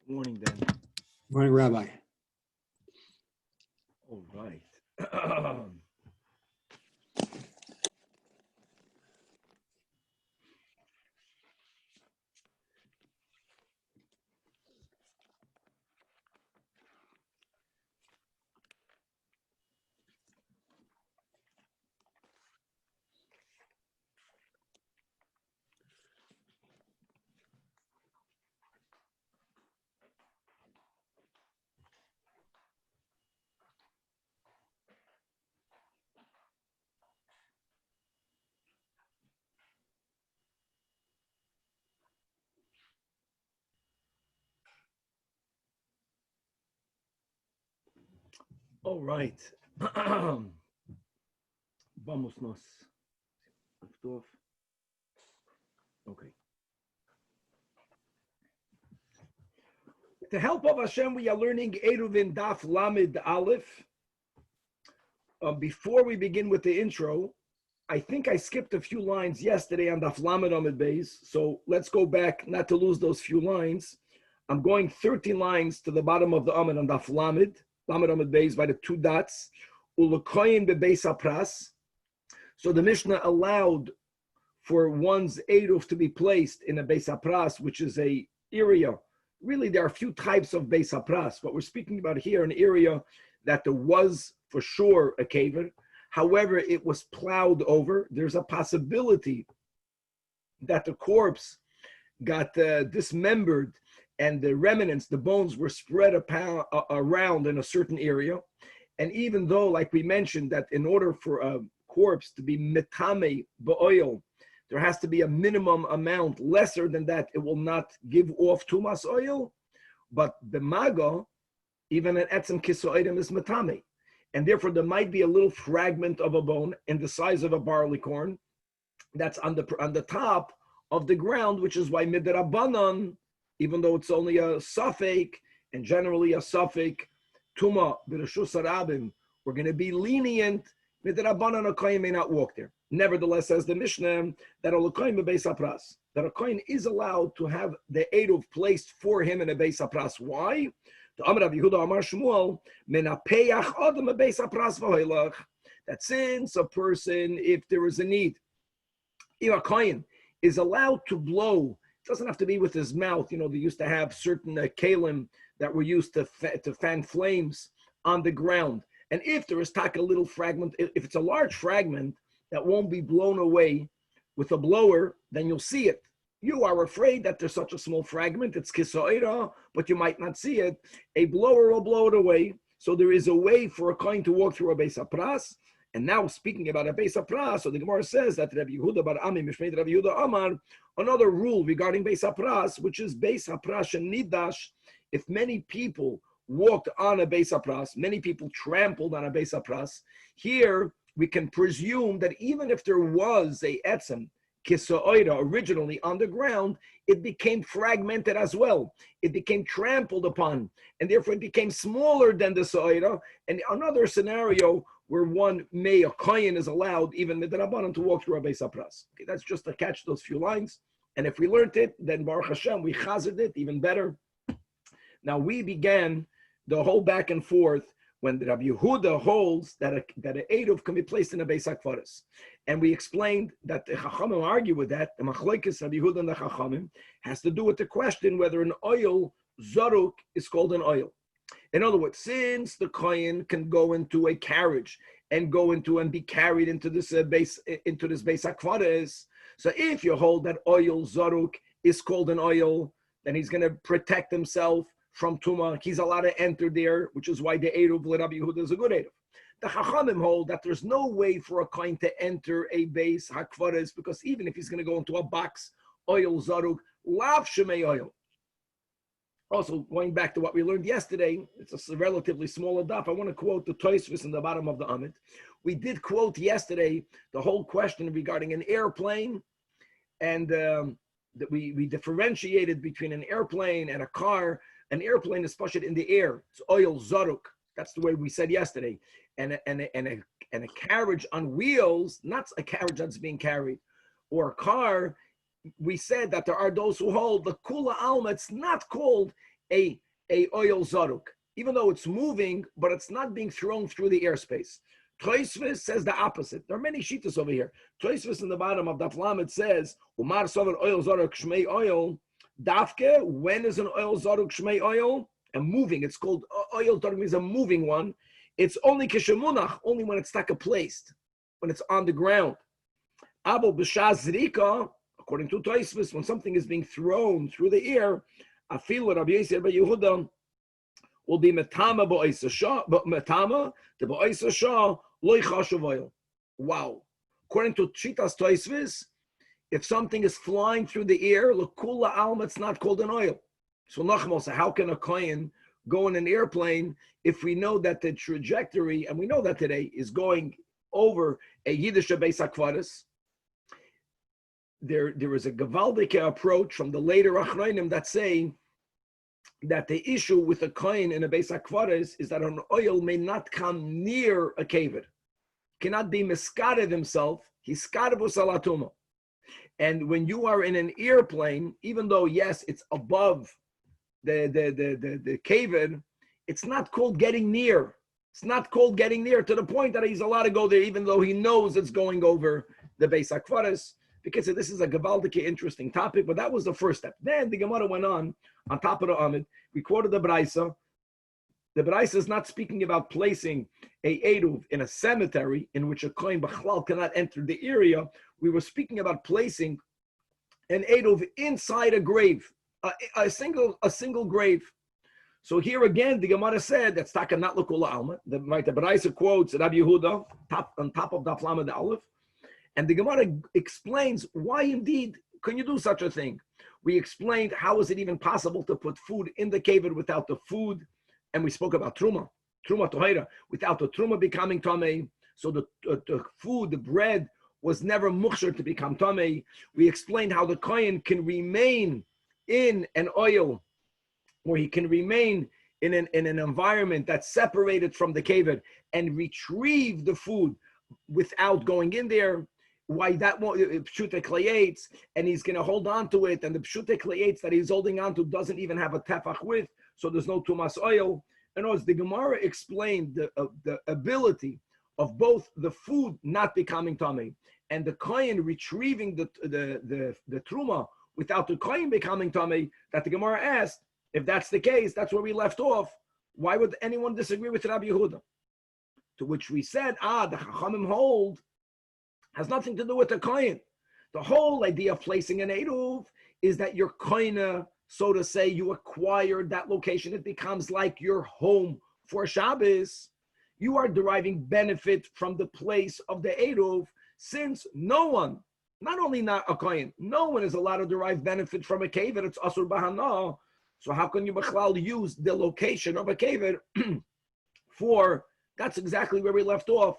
Good morning, Dan. Morning, Rabbi. All right. All right. Vamos nos. Lift off. Okay. To help of Hashem, we are learning ERUVIN Daf Lamed Aleph. Before we begin with the intro, I think I skipped a few lines yesterday on Daf Lamed Amid Beis, so let's go back, not to lose those few lines. I'm going 13 lines to the bottom of the Amid on Daf Lamed Amid Beis by the two dots. Ulekoyin bebeis hapras. So the Mishnah allowed for one's eruv to be placed in a beis hapras, which is a area. Really, there are a few types of beis hapras, but we're speaking about here an area that there was for sure a caver. However, it was plowed over. There's a possibility that the corpse got dismembered and the remnants, the bones, were spread around in a certain area. And even though, like we mentioned, that in order for a corpse to be metame ba'oil, there has to be a minimum amount. Lesser than that, it will not give off tumas oil. But the maga, even an etzem kisoidim, is metame. And therefore, there might be a little fragment of a bone in the size of a barley corn that's on the top of the ground, which is why midrabanan, even though it's only a suffix, and generally a suffix, tuma b'reshus harabim, we're going to be lenient. Midrabanan, a kohen may not walk there. Nevertheless, says the Mishnah, that a kohen bebeis hapras, that a kohen is allowed to have the eruv placed for him in a beis hapras. Why? That since a person, if there is a need, if a kohen is allowed to blow, it doesn't have to be with his mouth. You know, they used to have certain kalim that were used to fan flames on the ground. And if there is a little fragment, if it's a large fragment that won't be blown away with a blower, then you'll see it. You are afraid that there's such a small fragment, it's kisoira, but you might not see it. A blower will blow it away. So there is a way for a kohen to walk through a beis hapras. And now speaking about a beis hapras, so the Gemara says that Rabbi Yehuda bar Ami Mishmei Rabbi Yehuda Amar, another rule regarding beis hapras, which is beis hapras and nidash. If many people walked on a beis hapras, many people trampled on a beis hapras, here we can presume that even if there was a etzem kisoira originally on the ground, it became fragmented as well. It became trampled upon, and therefore it became smaller than the soira. And another scenario where a kohen is allowed, even midrabanan, to walk through a beis hapras. Okay, that's just to catch those few lines. And if we learned it, then Baruch Hashem, we chazed it even better. Now we began the whole back and forth when Rabbi Yehuda holds that an eruv can be placed in a beis hakvaros. And we explained that the Chachamim argue with that. The machlokes Rabbi Yehuda and the Chachamim has to do with the question whether an oil zaruk is called an oil. In other words, since the kohen can go into a carriage and go into and be carried into this beis hakvaros, so if you hold that oil zaruk is called an oil, then he's going to protect himself from Tuma. He's allowed to enter there, which is why the eruv Rabbi Yehuda is a good eruv. The Chachamim hold that there's no way for a kohen to enter a beis hakvaros, because even if he's going to go into a box, oil zaruk, lav shemei oil. Also, going back to what we learned yesterday, it's a relatively small daf. I want to quote the Tosfos in the bottom of the Amid. We did quote yesterday the whole question regarding an airplane, and that we differentiated between an airplane and a car. An airplane is pushed in the air. It's oil zaruk. That's the way we said yesterday. And a carriage on wheels, not a carriage that's being carried, or a car, we said that there are those who hold the kula alma. It's not called a oil zaruk, even though it's moving, but it's not being thrown through the airspace. Tosfos says the opposite. There are many shitas over here. Tosfos in the bottom of Daf Lamed says, "Umar sover oil zaruk shmei oil." Dafke, when is an oil zaruk shmei oil? And moving, it's called oil zaruk, means a moving one. It's only kishemunach, only when it's taka placed, when it's on the ground. Abo b'shaz zrika, according to Tosfos, when something is being thrown through the air, afil Rabbi Yosef Bar Yehuda will be metama ba'isa shah, but metama the ba'isa shah loy chashuv oil. Wow. According to Shitas Tosfos, if something is flying through the air, l'kula alma, it's not called an oil. So nachmos, how can a kohen go in an airplane if we know that the trajectory, and we know that today, is going over a Yiddish Beis HaKvaris? There is a Gavaldik approach from the later Achronim that say that the issue with a kohen in a Beis HaKvaris is that an oil may not come near a kavod, cannot be miskared himself, he's skarevu salatuma. And when you are in an airplane, even though, yes, it's above the kavod, it's not called getting near. It's not called getting near to the point that he's allowed to go there, even though he knows it's going over the Beis HaKvaris. Because this is a Gavaldik interesting topic, but that was the first step. Then the Gemara went on top of the Amid. We quoted the Braisa. The Braisa is not speaking about placing a eruv in a cemetery in which a kohen b'chlal cannot enter the area. We were speaking about placing an eruv inside a grave, a single grave. So here again, the Gemara said that's taka not l'kula alma. The Braisa quotes Rabbi Yehuda on top of Daf Lamed Aleph. And the Gemara explains why indeed can you do such a thing. We explained how is it even possible to put food in the kavod without the food, and we spoke about truma tohira, without the truma becoming tamei. So the food, the bread, was never muksher to become tamei. We explained how the kohen can remain in an oil, or he can remain in an environment that's separated from the kavod and retrieve the food without going in there. Why that won't pshute kleyates, and he's going to hold on to it, and the pshute kleyates that he's holding on to doesn't even have a tefach with, so there's no tumas oil. And as the Gemara explained the ability of both the food not becoming tummy and the kohen retrieving the truma without the kohen becoming tummy, that the Gemara asked, if that's the case, that's where we left off. Why would anyone disagree with Rabbi Yehuda? To which we said, the Chachamim hold has nothing to do with the kohen. The whole idea of placing an eruv is that your kohen, so to say, you acquired that location. It becomes like your home for Shabbos. You are deriving benefit from the place of the eruv, since no one, not only not a kohen, no one is allowed to derive benefit from a kavod. It's asur bahana. So how can you b'chlal use the location of a kavod for? That's exactly where we left off.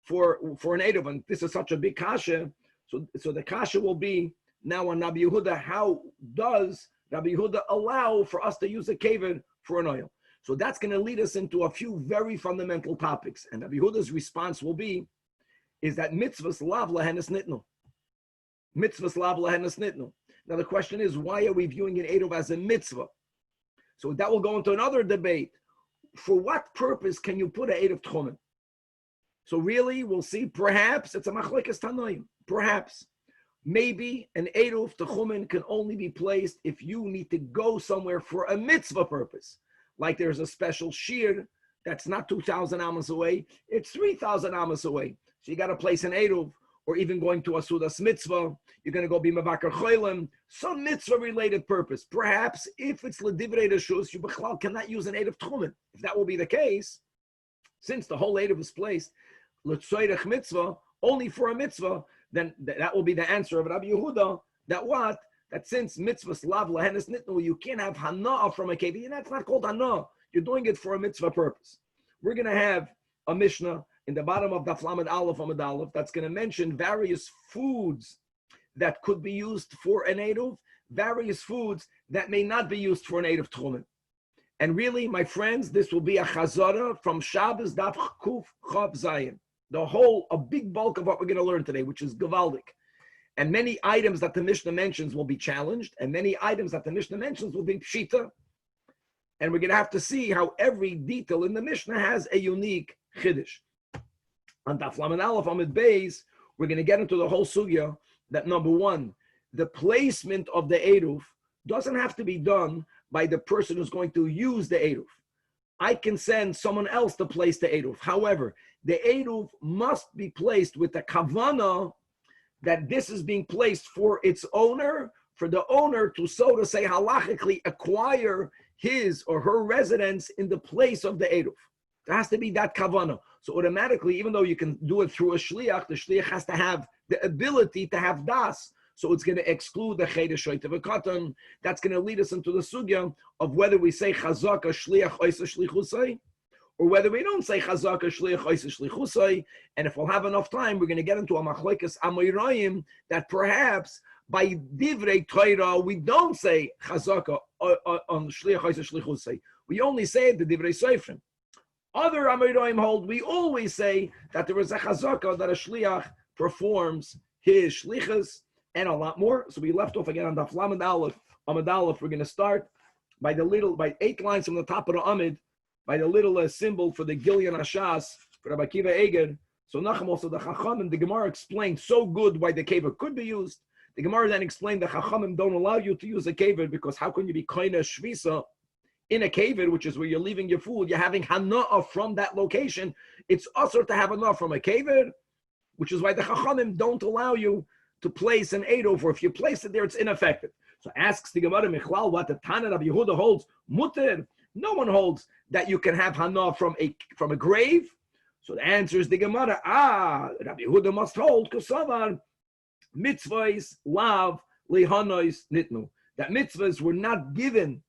For an eruv, and this is such a big kasha. So the kasha will be now on Rabbi Yehuda. How does Rabbi Yehuda allow for us to use a kavod for an oil? So that's going to lead us into a few very fundamental topics. And Rabbi Yehuda's response will be, is that mitzvahs lav lahenes nitnu. Mitzvahs lav lahenes nitnu. Now the question is, why are we viewing an eruv as a mitzvah? So that will go into another debate. For what purpose can you put an eruv tchumen? So really, we'll see, perhaps it's a machlekes tanoim. Perhaps. Maybe an eruv techumen can only be placed if you need to go somewhere for a mitzvah purpose. Like there's a special shiur that's not 2,000 amas away, it's 3,000 amas away. So you got to place an eruv, or even going to a sudas mitzvah, you're going to go be mavakar cholim, some mitzvah related purpose. Perhaps if it's ledivrei reshus, you b'chlal cannot use an eruv techumen. If that will be the case, since the whole eruv is placed l'tzoyrech mitzvah, only for a mitzvah, then that will be the answer of Rabbi Yehuda, that what? That since mitzvahs lav lahenes nitnu, you can't have hana'ah from a kavod, and that's not called hana'ah. You're doing it for a mitzvah purpose. We're going to have a Mishnah in the bottom of Daf Lamed Aleph Amud Aleph that's going to mention various foods that could be used for an eruv, various foods that may not be used for an eruv tchumen. And really, my friends, this will be a chazara from Shabbos Daf Kuf Chav Zayin. A big bulk of what we're going to learn today, which is Gavaldik. And many items that the Mishnah mentions will be challenged, and many items that the Mishnah mentions will be pshita. And we're going to have to see how every detail in the Mishnah has a unique chiddush. On Daf Lamed Aleph Amid Beis, we're going to get into the whole sugya that number one, the placement of the eruv doesn't have to be done by the person who's going to use the eruv. I can send someone else to place the eruv. However, the eruv must be placed with the kavana that this is being placed for its owner, for the owner to, so to say, halachically acquire his or her residence in the place of the eruv. There has to be that kavana. So automatically, even though you can do it through a shliach, the shliach has to have the ability to have das. So it's going to exclude the chedesh shoyte v'katan. That's going to lead us into the sugya of whether we say chazaka shliach oisa shlichusay, or whether we don't say chazaka shliach oisa shlichusay. And if we'll have enough time, we're going to get into a machlekes amoirayim that perhaps by divrei Torah we don't say chazaka on shliach oisa shlichusay. We only say the divrei seifrim. Other amoirayim hold we always say that there is a chazaka that a shliach performs his shlichus. And a lot more. So we left off again on Daf Lamed Aleph. Amid Aleph. We're going to start by 8 lines from the top of the Amid, by the little symbol for the Gilyon Hashas for Rabbi Akiva Eger. So Nachum also the Chachamim, the Gemara explained so good why the kever could be used. The Gemara then explained the Chachamim don't allow you to use a kever because how can you be koine shvisa in a kever, which is where you're leaving your food, you're having hana'ah from that location. It's usher to have hana'ah from a kever, which is why the Chachamim don't allow you to place an eruv, or if you place it there, it's ineffective. So asks the Gemara Michlal what the Tanach Rabbi Yehuda holds. Mutter. No one holds that you can have hana from a grave. So the answer is the Gemara. Rabbi Yehuda must hold kusavar mitzvahs lav lehanois nitnu. That mitzvahs were not given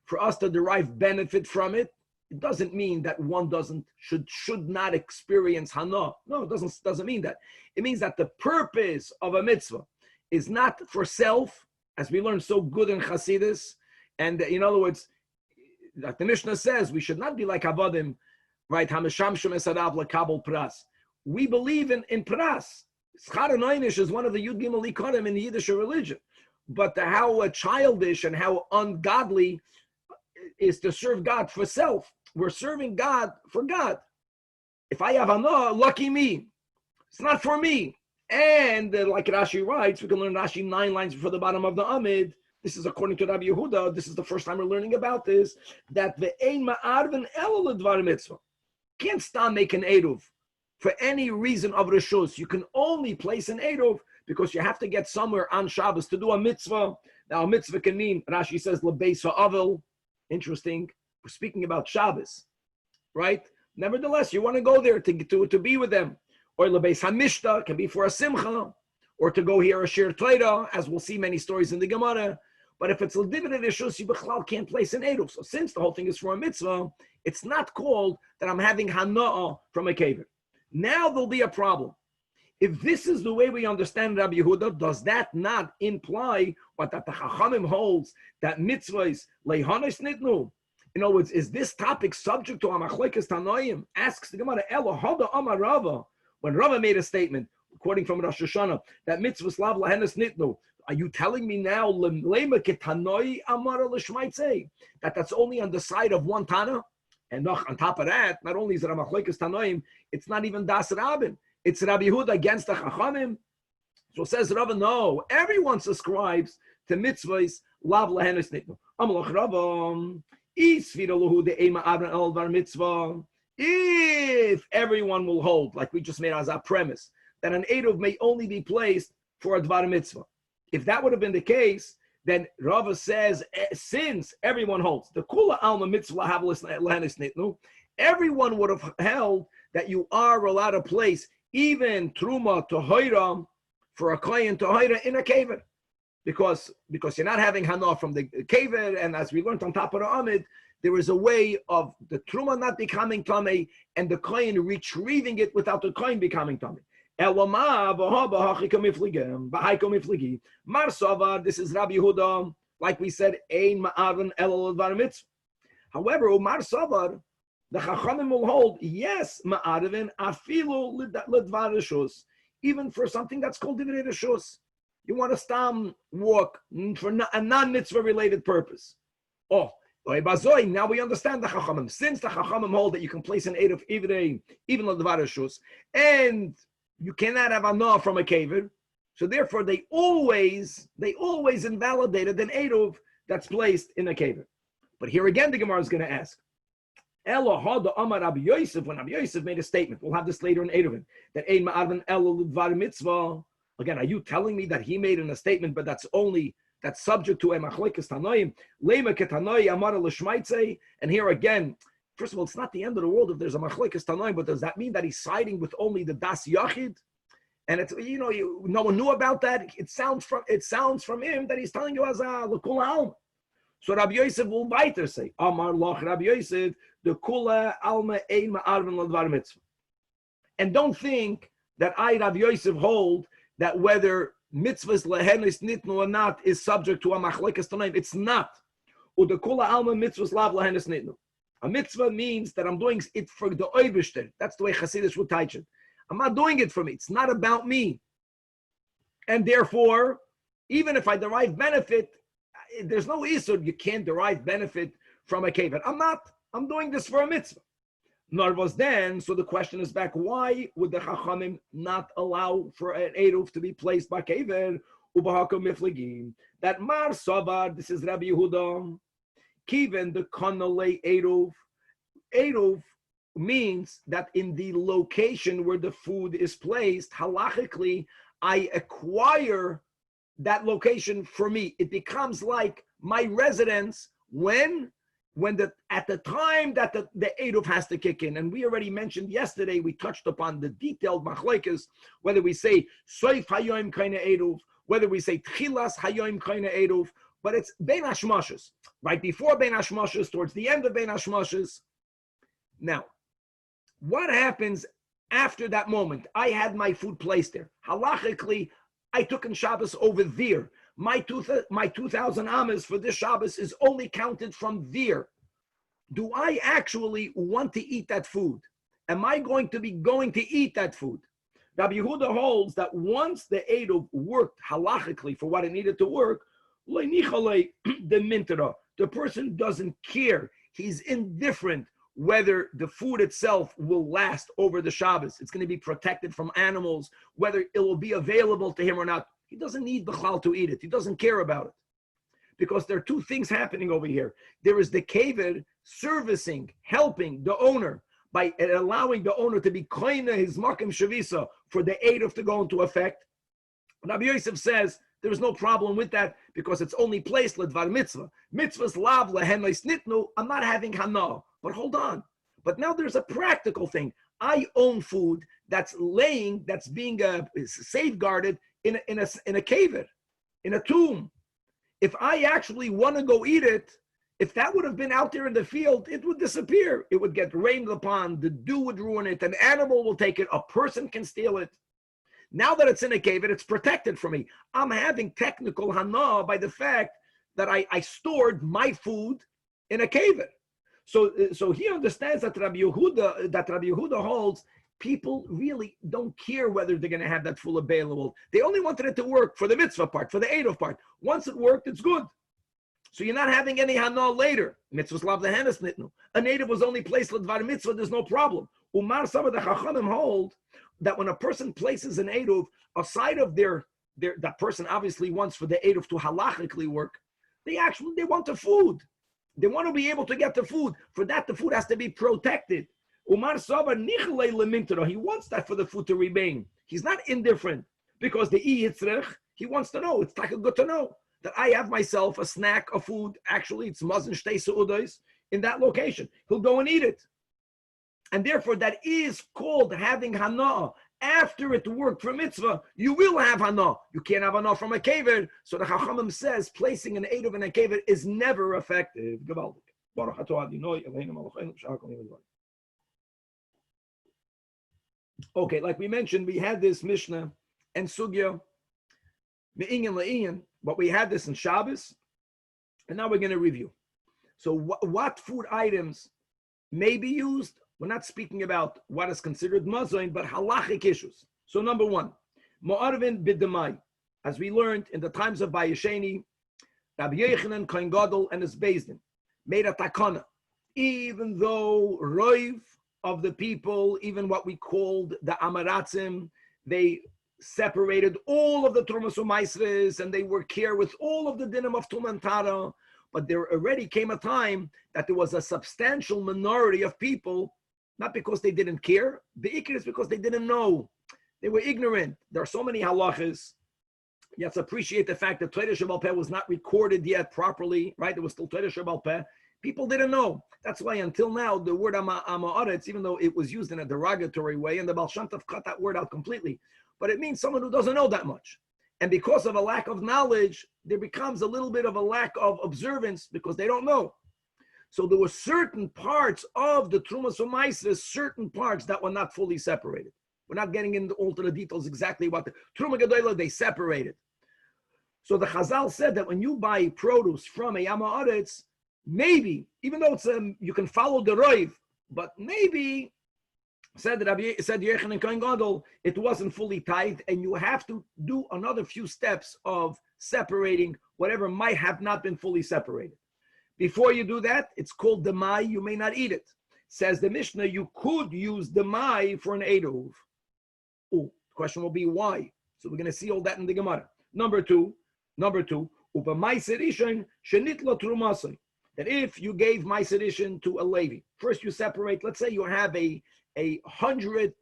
for us to derive benefit from it. It doesn't mean that one should not experience hana. No, it doesn't mean that. It means that the purpose of a mitzvah is not for self, as we learned so good in Hasidus. And in other words, like the Mishnah says, we should not be like Avadim, right? Hameshamshem esadav lekabel pras. We believe in pras. Schar Noinish is one of the Yud Gimel Ikonim in the Yiddish religion. But how childish and how ungodly is to serve God for self. We're serving God for God. If I have hana, lucky me. It's not for me. And like Rashi writes, we can learn Rashi 9 lines before the bottom of the Amid. This is according to Rabbi Yehuda. This is the first time we're learning about this. That the ein ma'arvin elo ledvar mitzvah. Can't stop make an eruv for any reason of reshus. You can only place an eruv because you have to get somewhere on Shabbos to do a mitzvah. Now a mitzvah can mean, Rashi says, lebeis ha'avel. Interesting. We're speaking about Shabbos, right? Nevertheless, you want to go there to be with them. Or lebeis hamishta can be for a simcha, or to go hear a shiur Torah, as we'll see many stories in the Gemara. But if it's l'divrei reshus, you b'chlal can't place an eruv. So since the whole thing is for a mitzvah, it's not called that I'm having hana'ah from a kever. Now there'll be a problem. If this is the way we understand Rabbi Yehuda, does that not imply what that the Chachamim holds, that mitzvahs leihanos nitnu? In other words, is this topic subject to Amachlekes Tanoim? Asks the Gemara, Elo Hoda Amar Rava. When Rava made a statement, quoting from Rosh Hashanah, that mitzvahs lav lahenes nitnu, are you telling me now that that's only on the side of one Tana? And on top of that, not only is it Amachlekes Tanoim, it's not even Das Rabin. It's Rabbi Yehuda against the Chachamim. So says Rava, no, everyone subscribes to mitzvahs lav lahenes nitnu. Amalach Rava. If everyone will hold, like we just made as our premise, that an eruv may only be placed for a dvar mitzvah. If that would have been the case, then Rava says, since everyone holds, the kula alma mitzvah lahavelis nitnu, everyone would have held that you are allowed to place even truma to hoira for a kohen to hoira in a kever. Because you're not having hana from the kever, and as we learned on top of the Amid, there is a way of the truma not becoming tamei and the kohen retrieving it without the kohen becoming tamei. This is Rabbi Yehuda, like we said, ein ma'aven elo ledvar mitzvah. However, Umar Savar, the Chachamim will hold, yes, ma'aven afilu ledvar reshus, even for something that's called divrei reshus. You want to walk for a non-mitzvah related purpose. Oh, Now we understand the Chachamim. Since the Chachamim hold that you can place an eid of even on the Varashus, and you cannot have anah from a kaver, so therefore they always invalidated an eid that's placed in a kaver. But here again, the Gemara is going to ask, when Rabbi Yosef made a statement, we'll have this later in ERUVIN, that ein ma'arvin elo l'dvar mitzvah. Again, are you telling me that he made in a statement, but that's subject to a machlekes tanoim, lema ketanoi amar l'shmaitze? And here again, first of all, it's not the end of the world if there's a machlekes tanoim, but does that mean that he's siding with only the das yachid? And it's no one knew about that. It sounds from him that he's telling you as a l'kul alma. So Rabbi Yosef will weiter say, Amar loch Rabbi Yosef, the kula alma ein ma'arvin l'dvar mitzvah. And don't think that I, Rabbi Yosef, hold that whether mitzvahs lehenis nitnu or not is subject to a machlekes tanoim. It's not. The kula alma mitzvahs lav lehenis nitnu. A mitzvah means that I'm doing it for the oibishter. That's the way Chassidus would teach it. I'm not doing it for me. It's not about me. And therefore, even if I derive benefit, there's no isur. You can't derive benefit from a kaver. I'm doing this for a mitzvah. Nor was then, so the question is back, why would the Chachamim not allow for an eruv to be placed by kaver? Ubahako mifligim. That mar savar, this is Rabbi Yehuda. Kiven the kanale eruv. Eruv means that in the location where the food is placed, halachically, I acquire that location for me. It becomes like my residence at the time that the eruv has to kick in. And we already mentioned yesterday, we touched upon the detailed machlekes, whether we say soif hayoim kaina eruv, whether we say tchilas hayoim kaina eruv, but it's bein hashmashas, right before bein hashmashas, towards the end of bein hashmashas. Now, what happens after that moment? I had my food placed there. Halachically, I took in Shabbos over there. My 2,000 amas for this Shabbos is only counted from there. Do I actually want to eat that food? Am I going to eat that food? Rabbi Yehuda holds that once the eruv worked halachically for what it needed to work, the person doesn't care. He's indifferent whether the food itself will last over the Shabbos. It's going to be protected from animals, whether it will be available to him or not. He doesn't need b'chlal to eat it. He doesn't care about it. Because there are two things happening over here. There is the kaver servicing, helping the owner by allowing the owner to be koine his makim shavisa for the eruv to go into effect. Rabbi Yosef says there is no problem with that because it's only placed ledvar mitzvah. Mitzvahs lav lehen nitnu. I'm not having hana. But hold on. But now there's a practical thing. I own food that's being safeguarded in a kaver, in a tomb. If I actually want to go eat it, if that would have been out there in the field, it would disappear. It would get rained upon. The dew would ruin it. An animal will take it. A person can steal it. Now that it's in a kaver, it's protected from me. I'm having technical hana by the fact that I stored my food in a kaver. So he understands that Rabbi Yehuda holds people really don't care whether they're going to have that full available. They only wanted it to work for the mitzvah part, for the eruv part. Once it worked, it's good. So you're not having any hana later. Mitzvahs lav lehenes nitnu. A native was only placed l'dvar mitzvah. There's no problem. Umar some of the chachamim hold that when a person places an eruv aside of that person obviously wants for the eruv to halachically work, they want the food. They want to be able to get the food. For that, the food has to be protected. Umar Saba Nichle Lemintero. He wants that for the food to remain. He's not indifferent because the Yitzrech, he wants to know. It's like a good to know that I have myself a snack of food. Actually, it's Mazin Shtei Seudos in that location. He'll go and eat it. And therefore, that is called having hana. After it worked for mitzvah, you will have hana. You can't have hana from a kaver. So the Chachamim says placing an eruv in a kaver is never effective. Okay, like we mentioned, we had this Mishnah and Sugya, Me'inyan Le'inyan, but we had this in Shabbos, and now we're going to review. So what food items may be used? We're not speaking about what is considered mazoin, but halachic issues. So number one, Mo'arvin b'demai. As we learned in the times of Bayesheni, Rabbi Yochanan, Kohen Gadol, and his Beis Din. made a takana. Even though roiv of the people, even what we called the Amaratzim, they separated all of the Trumas Umaisres and they were care with all of the dinim of Tumantara, but there already came a time that there was a substantial minority of people, not because they didn't care, the ikir is because they didn't know. They were ignorant. There are so many halachas. You have to appreciate the fact that Torah Shebal Peh was not recorded yet properly, right? There was still Torah Shebal Peh. People didn't know. That's why until now, the word Ama'aretz, even though it was used in a derogatory way, and the Baal Shem Tov cut that word out completely, but it means someone who doesn't know that much. And because of a lack of knowledge, there becomes a little bit of a lack of observance because they don't know. So there were certain parts of the Trumas Umaisres, certain parts that were not fully separated. We're not getting into all the details exactly what the Truma Gedolah they separated. So the Chazal said that when you buy produce from a Yama Aretz, maybe, even though it's you can follow the Roiv, but maybe, said Rabbi, said Yechon and Kohen Gadol, it wasn't fully tithed, and you have to do another few steps of separating whatever might have not been fully separated. Before you do that, it's called demai, you may not eat it. Says the Mishnah, you could use demai for an eruv. Oh, the question will be why? So we're going to see all that in the Gemara. Number two, that if you gave ma'aser to a Levi, first you separate, let's say you have a 100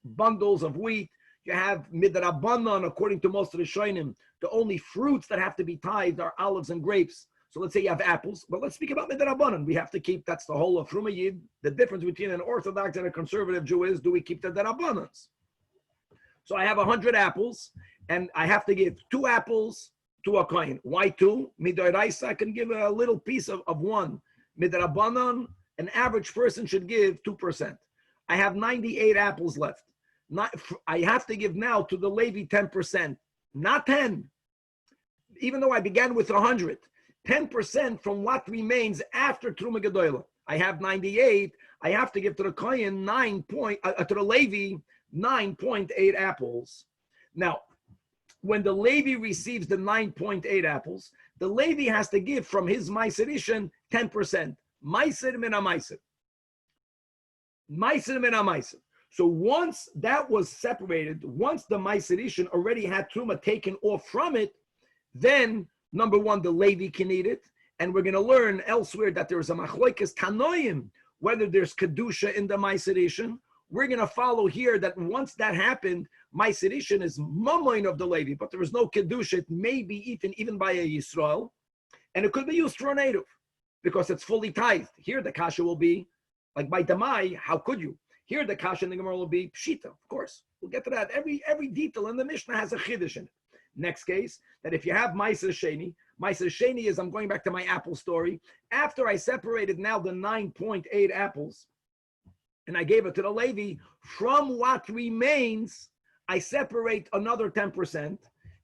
bundles of wheat, you have midrabanan, according to most of the Shonim, the only fruits that have to be tithed are olives and grapes. So let's say you have apples, but let's speak about midrabanan. We have to keep, that's the whole of Fruma Yid. The difference between an Orthodox and a conservative Jew is, do we keep the darabanans? So I have 100 apples, and I have to give 2 apples to a kohen. Why 2? Midoraisa, I can give a little piece of 1. Midrabanan, an average person should give 2%. I have 98 apples left. I have to give now to the Levi 10%, not 10. Even though I began with 100, 10% from what remains after Truma Gedolah. I have 98. I have to give to the kohen to the Levi 9.8 apples. Now, when the Levi receives the 9.8 apples, the Levi has to give from his ma'aser 10%. Ma'aser min ha'ma'aser. Ma'aser min ha'ma'aser. So once that was separated, once the ma'aser already had truma taken off from it, then number one, the Levi can eat it, and we're going to learn elsewhere that there is a machloikes tanoim, whether there's kedusha in the ma'aser. We're going to follow here that once that happened, ma'aser is mamoin of the Levi, but there is no kedusha. It may be eaten even by a Yisrael, and it could be used for a native because it's fully tithed. Here the kasha will be like by demai. How could you? Here the kasha in the Gemara will be pshita. Of course, we'll get to that. Every detail in the Mishnah has a chiddush in it. Next case, that if you have ma'aser sheni is, I'm going back to my apple story. After I separated now the 9.8 apples, and I gave it to the Levi, from what remains, I separate another 10%.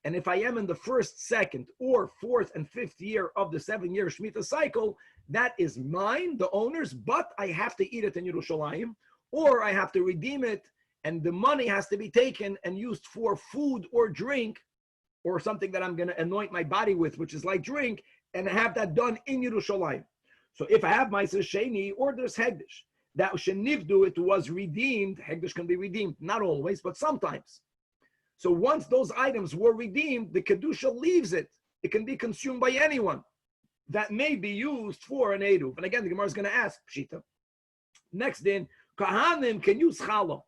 And if I am in the first, second, or fourth and fifth year of the 7-year Shemitah cycle, that is mine, the owner's, but I have to eat it in Yerushalayim, or I have to redeem it, and the money has to be taken and used for food or drink, or something that I'm going to anoint my body with, which is like drink, and have that done in Yerushalayim. So if I have ma'aser sheni, or there's hegdish, that shenivdu, it was redeemed. Hegdish can be redeemed, not always, but sometimes. So once those items were redeemed, the kedusha leaves it. It can be consumed by anyone. That may be used for an eruv. And again, the Gemara is going to ask pshita. Next, then, kahanim can use challah.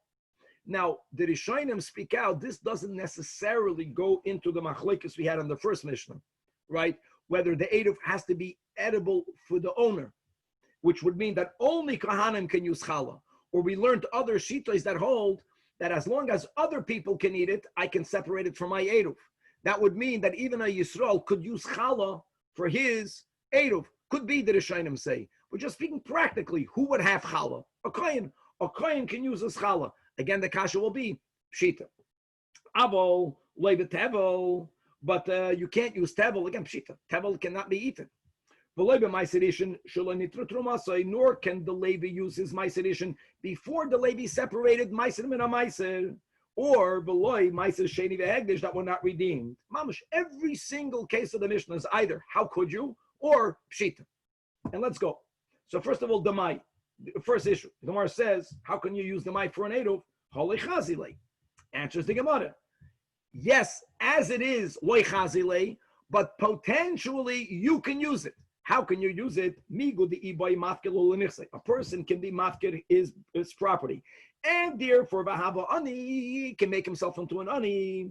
Now, the Rishonim speak out. This doesn't necessarily go into the machlokes we had on the first Mishnah, right? Whether the eruv has to be edible for the owner, which would mean that only Kohanim can use challah. Or we learned other shittos that hold that as long as other people can eat it, I can separate it from my eruv. That would mean that even a Yisrael could use challah for his eruv. Could be the Rishonim say. We're just speaking practically. Who would have challah? A kohen. A kohen can use his challah. Again, the kasha will be pshita. Avol, loive tevel, but you can't use tevel. Again, pshita. Tevel cannot be eaten. Nor can the Levi use his ma'aser before the Levi separated ma'aser min ha'ma'aser, or beloy ma'aser sheni ve'hegdish that were not redeemed. Mamash, every single case of the Mishnah is either how could you or pshita. And let's go. So first of all, Damai. The first issue. The Gemara says, how can you use Damai for an Eruv? Holei Chazile. Answers the Gemara. Yes, as it is, Loi Chazile, but potentially you can use it. How can you use it? A person can be mafkir his property. And therefore, Vahava Ani can make himself into an Ani.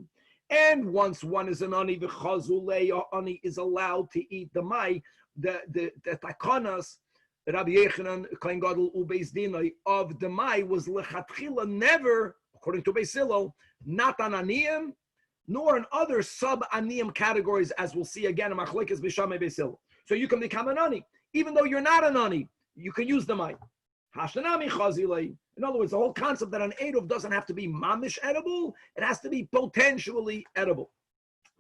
And once one is an Ani, the Chazule or Ani is allowed to eat the Mai, the Takanas, Rabbi Yechanan, Klein Gadol, Ubeis Dinoi of the Mai was Lechatchila never, according to Beis Hillel, not an Aniyim, nor in other sub-Aniyim categories, as we'll see again in Machlekes B'Shamei Beis Hillel. So you can become an Ani. Even though you're not an Ani, you can use the Mai. Hashanami Chazilei. In other words, the whole concept that an Eruv doesn't have to be mamish edible, it has to be potentially edible.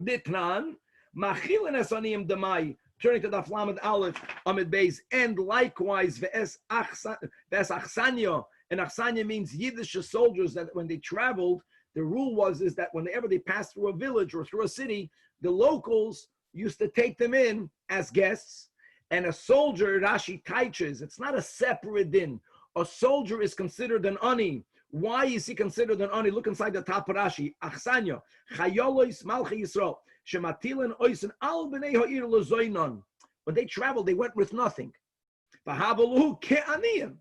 Ditnan, Machilin es Aniyim Demai, turning to the Flamed Aleph, Amid Beis, and likewise, Ve'es Achsanya, and Achsanya means Yiddish soldiers that when they traveled, the rule is that whenever they passed through a village or through a city, the locals used to take them in as guests. And a soldier, Rashi teaches, it's not a separate din. A soldier is considered an ani. Why is he considered an ani? Look inside the top of Rashi. Achsanya, Chayolois Malchi Yisrael, Shematilan Oisen Al B'nei Ha'ir Lozoinon. When they traveled, they went with nothing. V'havaluhu ke'aniyim.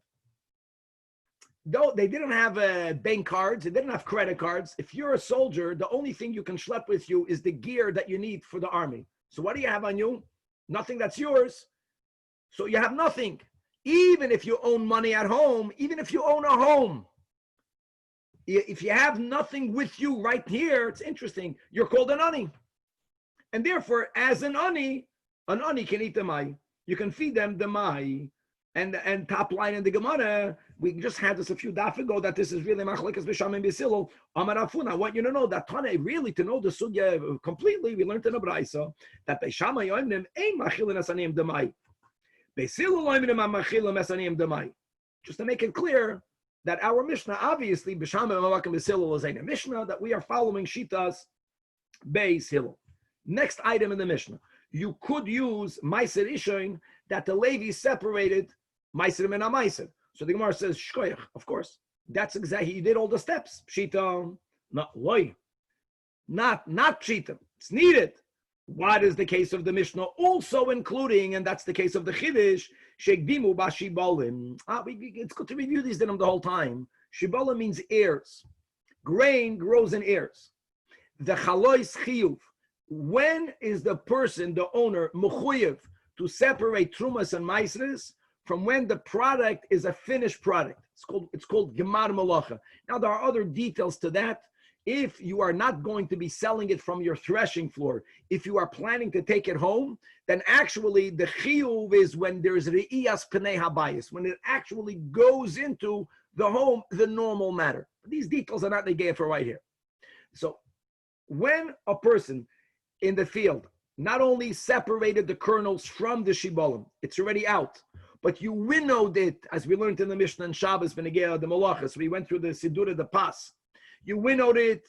Though they didn't have bank cards, they didn't have credit cards. If you're a soldier, the only thing you can schlep with you is the gear that you need for the army. So what do you have on you? Nothing that's yours. So you have nothing. Even if you own money at home, even if you own a home, if you have nothing with you right here, it's interesting, you're called an ani. And therefore, as an ani can eat the mai. You can feed them the mai. And top line in the Gemara, we just had this a few daf ago that this is really Machlekes B'Shamei Beis Hillel. Amar Afuna, I want you to know that Tane, really to know the sugya completely, we learned in the Braisa that Beis Shammai Yoimnim ain't Machilin Asaniyim Demai. Beis Hillel Yoimnim Machilin Asaniyim Demai. Just to make it clear that our Mishnah, obviously, B'Shamai Mamakim Beis Hillel is a Mishnah that we are following Shitas Beis Hillel. Next item in the Mishnah, you could use Meiser Ishoin that the Levi separated Meiser and Meiser. So the Gemara says, Shkoyach, of course. That's exactly, he did all the steps. Pshita, not loy. Not pshita. It's needed. What is the case of the Mishnah? Also including, and that's the case of the Chiddush, Shekdimu Bashibolim. It's good to review these dinim the whole time. Shibolim means ears. Grain grows in ears. The Chalois Chiyuv. When is the person, the owner, Mechuyev, to separate Trumas and Meisres from when the product is a finished product? It's called Gemar Malacha. Now, there are other details to that. If you are not going to be selling it from your threshing floor, if you are planning to take it home, then actually the chiyuv is when there's re'iyas penei habayis, when it actually goes into the home, the normal matter. These details are not negated for right here. So when a person in the field not only separated the kernels from the shibolim, it's already out, but you winnowed it, as we learned in the Mishnah and Shabbos, Benegea the Malachas. We went through the Sidura, the Pas. You winnowed it,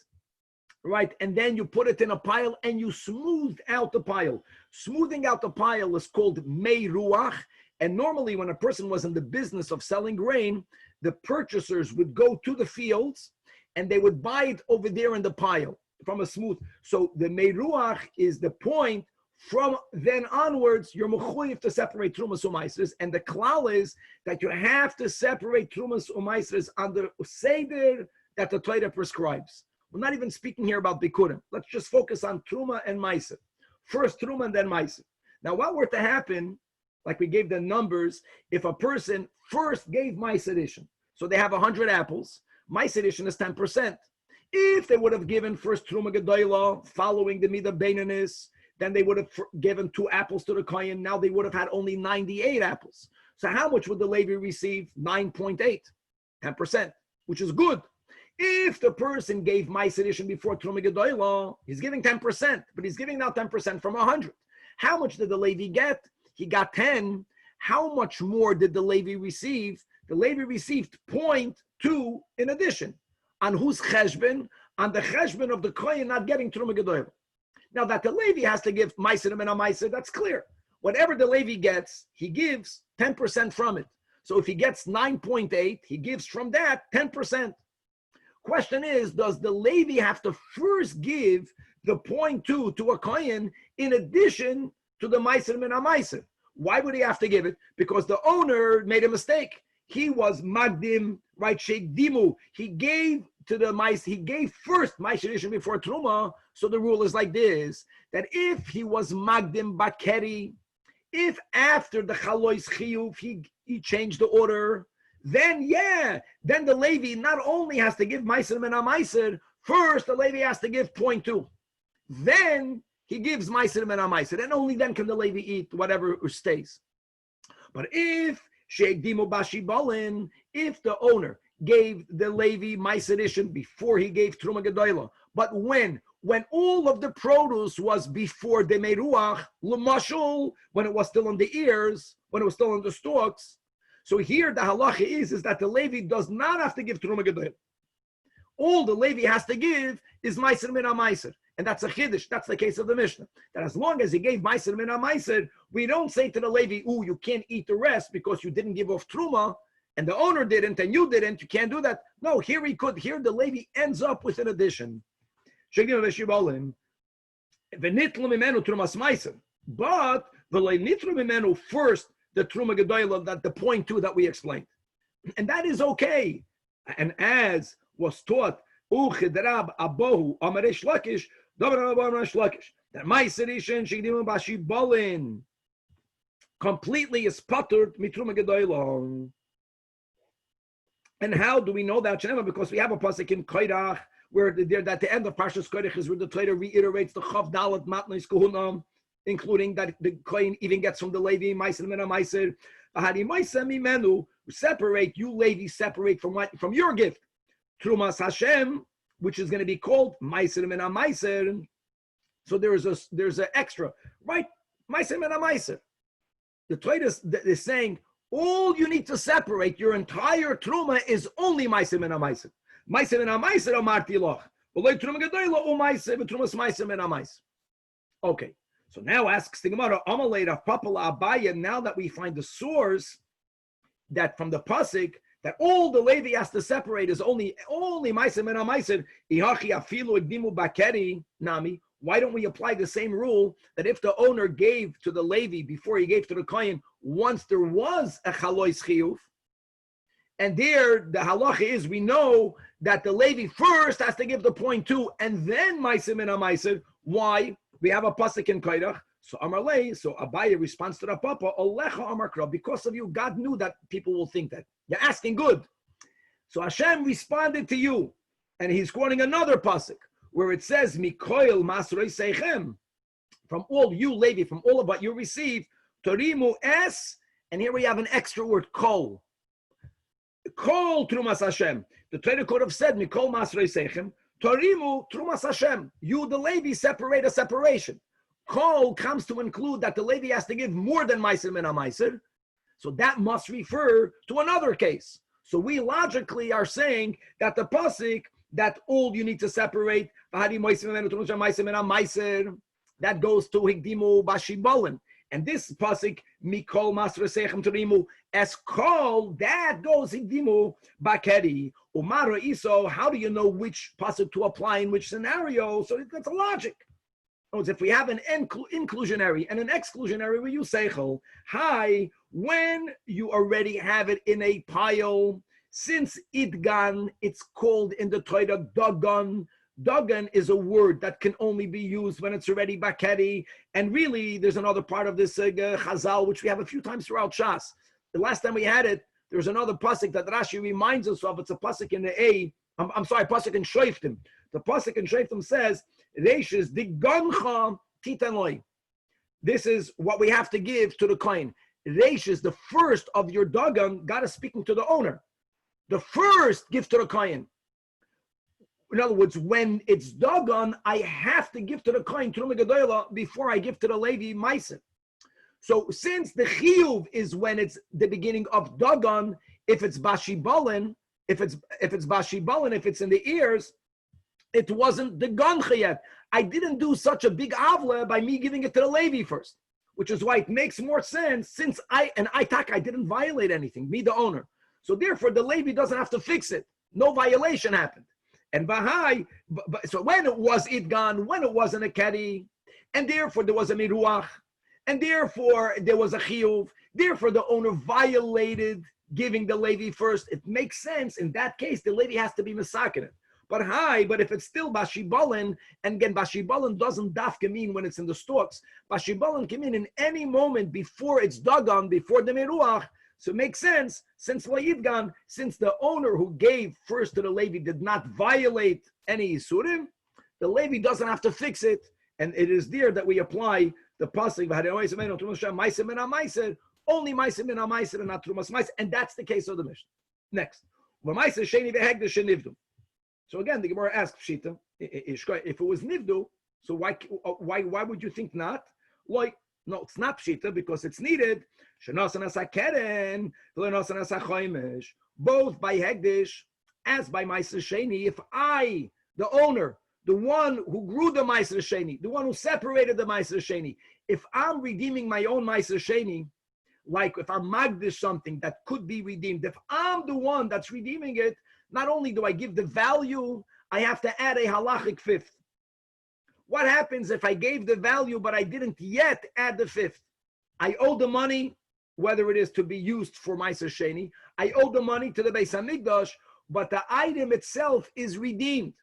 right? And then you put it in a pile and you smoothed out the pile. Smoothing out the pile is called mei ruach. And normally when a person was in the business of selling grain, the purchasers would go to the fields and they would buy it over there in the pile from a smooth. So the mei ruach is the point. From then onwards, you're mechuyev to separate trumas u'maisres, and the klal is that you have to separate trumas u'maisres under seder that the Torah prescribes. We're not even speaking here about bikurim. Let's just focus on truma and meiser. First truma and then meiser. Now, what were to happen, like we gave the numbers, if a person first gave meiser edition? So they have 100 apples. Meiser edition is 10%. If they would have given first truma gedolah following the midah beinanis, then they would have given 2 apples to the kohen. Now they would have had only 98 apples. So how much would the Levi receive? 9.8, 10%, which is good. If the person gave Ma'aser edition before Truma Gedolah, he's giving 10%, but he's giving now 10% from 100. How much did the Levi get? He got 10. How much more did the Levi receive? The Levi received 0.2 in addition. On whose cheshbon? On the cheshbon of the kohen not getting Truma Gedolah. Now that the Levi has to give Ma'aser and a Ma'aser, that's clear. whatever the Levi gets, he gives 10% from it. So if he gets 9.8, he gives from that 10%. Question is, does the Levi have to first give the 0.2 to a Kohen in addition to the Meiser min HaMeiser? Why would he have to give it? Because the owner made a mistake. He was Magdim, right? Sheikdimu. He gave to the Meiser, he gave first Meiser Rishon before Truma. So the rule is like this, that if he was Magdim Bakeri, if after the Chalois Chiyuv, he changed the order, then then the Levi not only has to give Meiser min HaMeiser, first the Levi has to give 0.2. Then he gives Meiser min HaMeiser, and only then can the Levi eat whatever stays. But if Sheikdimu Bashibalin, if the owner gave the Levi Meiser Rishon before he gave Truma Gedoyla, but when all of the produce was before the Meruach, L'mashul, when it was still on the ears, when it was still on the stalks. So here the halacha is that the Levi does not have to give Truma Gedoyla. All the Levi has to give is Meiser min HaMeiser. And that's a chiddush. That's the case of the Mishnah. That as long as he gave Meiser min HaMeiser, we don't say to the Levi, "Ooh, you can't eat the rest because you didn't give off Truma, and the owner didn't, and you didn't. You can't do that." No, here he could. Here the Levi ends up with an addition. But the first the Truma Gedoyla, that the 0.2 that we explained, and that is okay. And as was taught, that Meiser Rishon Sheikdimu Bashibalin completely is puttered mitruma gedoyla. And how do we know that? Because we have a pasuk in Koirach where at the end of Parshas Koirach is where the Torah reiterates the Chav Dalet Matnos Kohuna, including that the Kohen even gets from the Levi Meiser min HaMeiser. Separate, you Levi, separate from your gift. Trumas Hashem, which is going to be called Meiser min HaMeiser. So there's an extra, right? Meiser min HaMeiser. The Torah is saying all you need to separate your entire truma is only Meiser min HaMeiser. Meiser min HaMeiser amarti loch. V'lo truma gedoyla u Meiser v'trumas Meiser min HaMeiser. Okay. So now asks the Gemara, Amalei Rav Papa Abaya. Now that we find the source that from the pasuk that all the Levi has to separate is only Meiser min HaMeiser, Ihachi afilu igdimu bakeri nami. Why don't we apply the same rule that if the owner gave to the Levi before he gave to the Kohen, once there was a chalois chiyuv, and there the halacha is we know that the Levi first has to give the 0.2 and then Meiser min HaMeiser. Why? We have a pasuk in Koirach. So Amarlei, so Abaye responds to the Papa, Olecha Amarkra, because of you, God knew that people will think that. You're asking good. So Hashem responded to you, and he's quoting another pasuk where it says, Mikoil Masrei Seichem, from all you, Levi, from all of what you receive, Torimu Es, and here we have an extra word, Kol. Kol Trumas Hashem. The Torah could have said, Mikol Masrei Seichem, Torimu Trumas Hashem. You, the Levi, separate a separation. Kol comes to include that the Levi has to give more than Meiser min HaMeiser. So that must refer to another case. So we logically are saying that the pasuk that all you need to separate, that goes to Higdimu Bashibalin. And this pasuk, Mikol Masra Sechem Torimu, as Kol, that goes Higdimu Bakeri. Umara Iso, how do you know which pasuk to apply in which scenario? So it's a logic. If we have an inclusionary and an exclusionary, we use seichel. Hi, when you already have it in a pile, since idgan, it's called in the Torah dagan. Dagan is a word that can only be used when it's already bakeri. And really, there's another part of this chazal, which we have a few times throughout Shas. The last time we had it, there's another pasuk that Rashi reminds us of. It's a pasuk in the pasuk in Shoiftim. The pasuk in Shoiftim says, Reishis digancha titanoi. This is what we have to give to the Kohen. Reishis, the first of your dagan, God is speaking to the owner. The first gift to the Kohen. In other words, when it's dagan, I have to give to the Kohen Truma Gedoyla before I give to the Levi Meiser. So since the chiyuv is when it's the beginning of dagan, if it's bashibalin, if it's in the ears, it wasn't the gancha yet. I didn't do such a big avla by me giving it to the Levi first. which is why it makes more sense since I didn't violate anything, me the owner. So therefore the Levi doesn't have to fix it. No violation happened. And Bahai, so when it was Idgan, when it wasn't a Keri, and therefore there was a Miruach, and therefore there was a Chiyuv, therefore the owner violated giving the Levi first, it makes sense. In that case, the Levi has to be Mesakin. But if it's still Bashibalin, and again, Bashibalin doesn't dafka mean when it's in the stalks. Bashibalin can mean in any moment before it's Dagan, before the Meruach. So it makes sense, since Layidgan, since the owner who gave first to the Levi did not violate any Yisurim, the Levi doesn't have to fix it. And it is there that we apply the pasuk, only Maisim in Maisim and not Trumas Maisim. And that's the case of the Mishnah. Next. So again, the Gemara asks Pshita, if it was Nivdu, so why would you think not? Like, no, it's not Pshita because it's needed. Both by Hegdish as by Maiser Sheni. If I, the owner, the one who grew the Maiser Sheni, the one who separated the Maiser Sheni, if I'm redeeming my own Maiser Sheni, like if I'm magdish something that could be redeemed, if I'm the one that's redeeming it, not only do I give the value, I have to add a halachic fifth. What happens if I gave the value, but I didn't yet add the fifth? I owe the money, whether it is to be used for Maiser Sheni, I owe the money to the Beis HaMikdash, but the item itself is redeemed.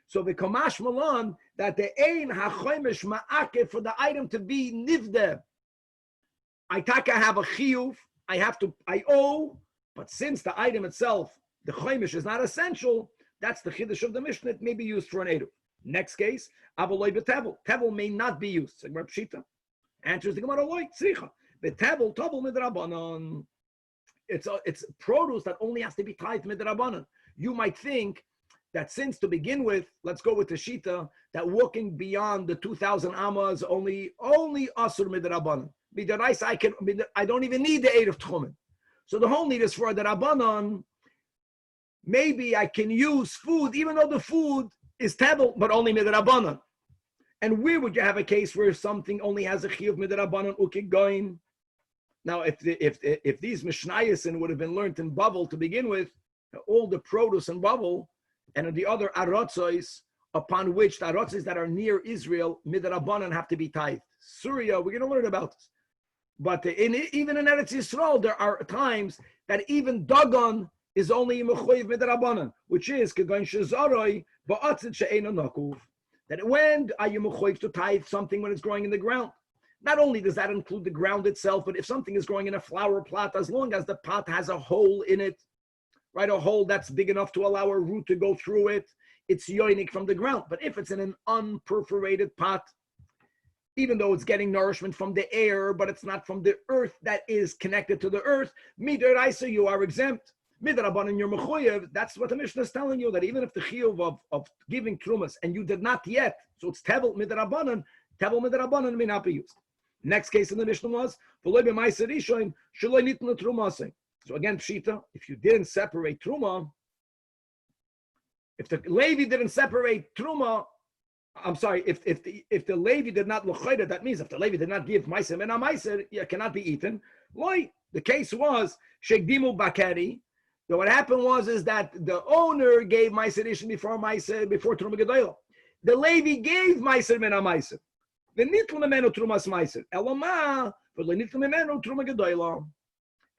So the Kamash Malan, that the Ein HaChoimish Ma'ake for the item to be Nivde. I have a chiyuv, I owe, but since the item itself, the choimish is not essential, that's the chiddush of the Mishnah, it may be used for an eruv. Next case, avoloi betevel. Tevel may not be used. So Gemara Pshita answers the Gemara loy tzricha. Betevel tovel midrabanan. It's produce that only has to be tied midrabanan. You might think that since to begin with, let's go with the Shita, that walking beyond the 2,000 amas only asur midrabanan. I don't even need the aid of Tchumen. So the whole need is for the Rabbanon. Maybe I can use food, even though the food is tevel, but only midrabanan. And where would you have a case where something only has a chiyuv midrabanan ukik goin? Now, if these Mishnayos would have been learned in Bavel to begin with, all the produce in Bavel and the other arotzos upon which the arotzos that are near Israel midrabanan have to be tithed. Syria, we're going to learn about this. But even in Eretz Yisrael, there are times that even Dagon is only mechoyev midrabanan, which is kegon shezaroi ba'atzit she'eino nakuv. That when are you mechoyev to tithe something when it's growing in the ground? Not only does that include the ground itself, but if something is growing in a flower plot, as long as the pot has a hole in it, right, a hole that's big enough to allow a root to go through it, it's yoinik from the ground. But if it's in an unperforated pot, even though it's getting nourishment from the air, but it's not from the earth that is connected to the earth, midaraisa, you are exempt. Midrabanan, you're mechuyev. That's what the Mishnah is telling you, that even if the chiyuv of giving trumas and you did not yet, so it's tevel midrabanan may not be used. Next case in the Mishnah was so again, Pshita, if you didn't separate truma, if the Levi didn't separate truma, I'm sorry, if the Levi did not lochayda, that means if the Levi did not give meiser and a meiser, it cannot be eaten. Why? The case was shegdimu bakari. So what happened is that the owner gave meiser ishin before truma gedolah. The Levi gave meiser and a meiser. The nitl memenu trumas meiser. Eloma, but the nitl memenu truma gedolah.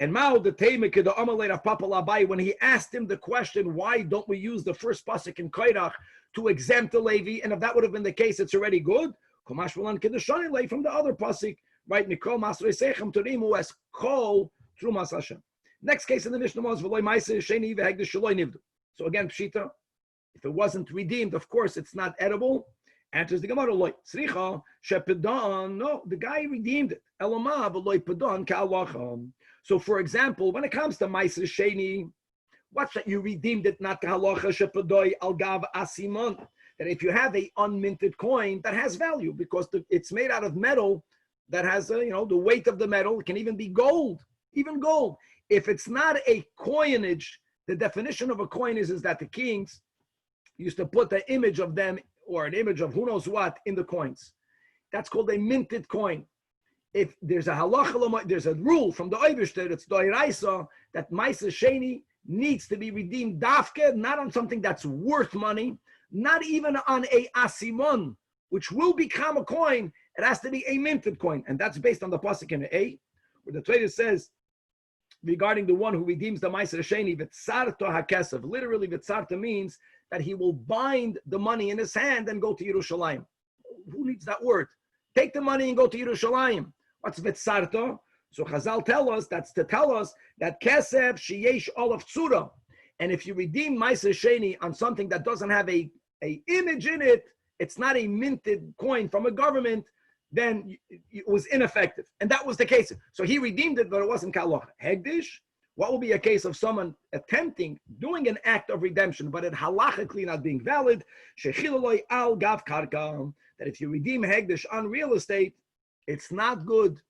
And Mao the Teimek the Amalei of Papa Labai, when he asked him the question, why don't we use the first pasuk in Koirach to exempt the Levi? And if that would have been the case, it's already good. Komash Malan Kedushanin lay from the other pasuk, right? Mikol Masrei Sechem Torimu as Kol Trumas Hashem. Next case in the Mishnah was V'loy Ma'aseh Sheni V'Hegdish Shaloi Nivdu. So again, Pshita, if it wasn't redeemed, of course it's not edible. Answers the Gemara, Loy Tzricha Shepedan. No, the guy redeemed it. Eloma V'loy Pedan Ka'alacham. So, for example, when it comes to Ma'aseh Sheni, what's that? You redeemed it not Halacha Shepadoi Algav Asimon. That if you have a unminted coin that has value because it's made out of metal that has the weight of the metal, it can even be gold, even gold. If it's not a coinage, the definition of a coin is that the kings used to put the image of them or an image of who knows what in the coins. That's called a minted coin. if there's a halacha, there's a rule from the Eibishter, it's doiraisa, that Maisa Sheni needs to be redeemed dafke, not on something that's worth money, not even on a asimon, which will become a coin. It has to be a minted coin. And that's based on the pasuk in A, where the Torah says, regarding the one who redeems the Maisa Sheni, v'tzarto hakesav. Literally, v'tzarto means that he will bind the money in his hand and go to Yerushalayim. Who needs that word? Take the money and go to Yerushalayim. What's v'tzarto? So Chazal tell us, that's to tell us that kesef sheyesh olav tzura. And if you redeem Maisa Sheni on something that doesn't have a image in it, it's not a minted coin from a government, then it was ineffective. And that was the case. So he redeemed it, but it wasn't kaloch. Hegdish, what will be a case of someone attempting, doing an act of redemption, but it halachically not being valid? Shechiloloi al gav karka, that if you redeem hegdish on real estate, it's not good.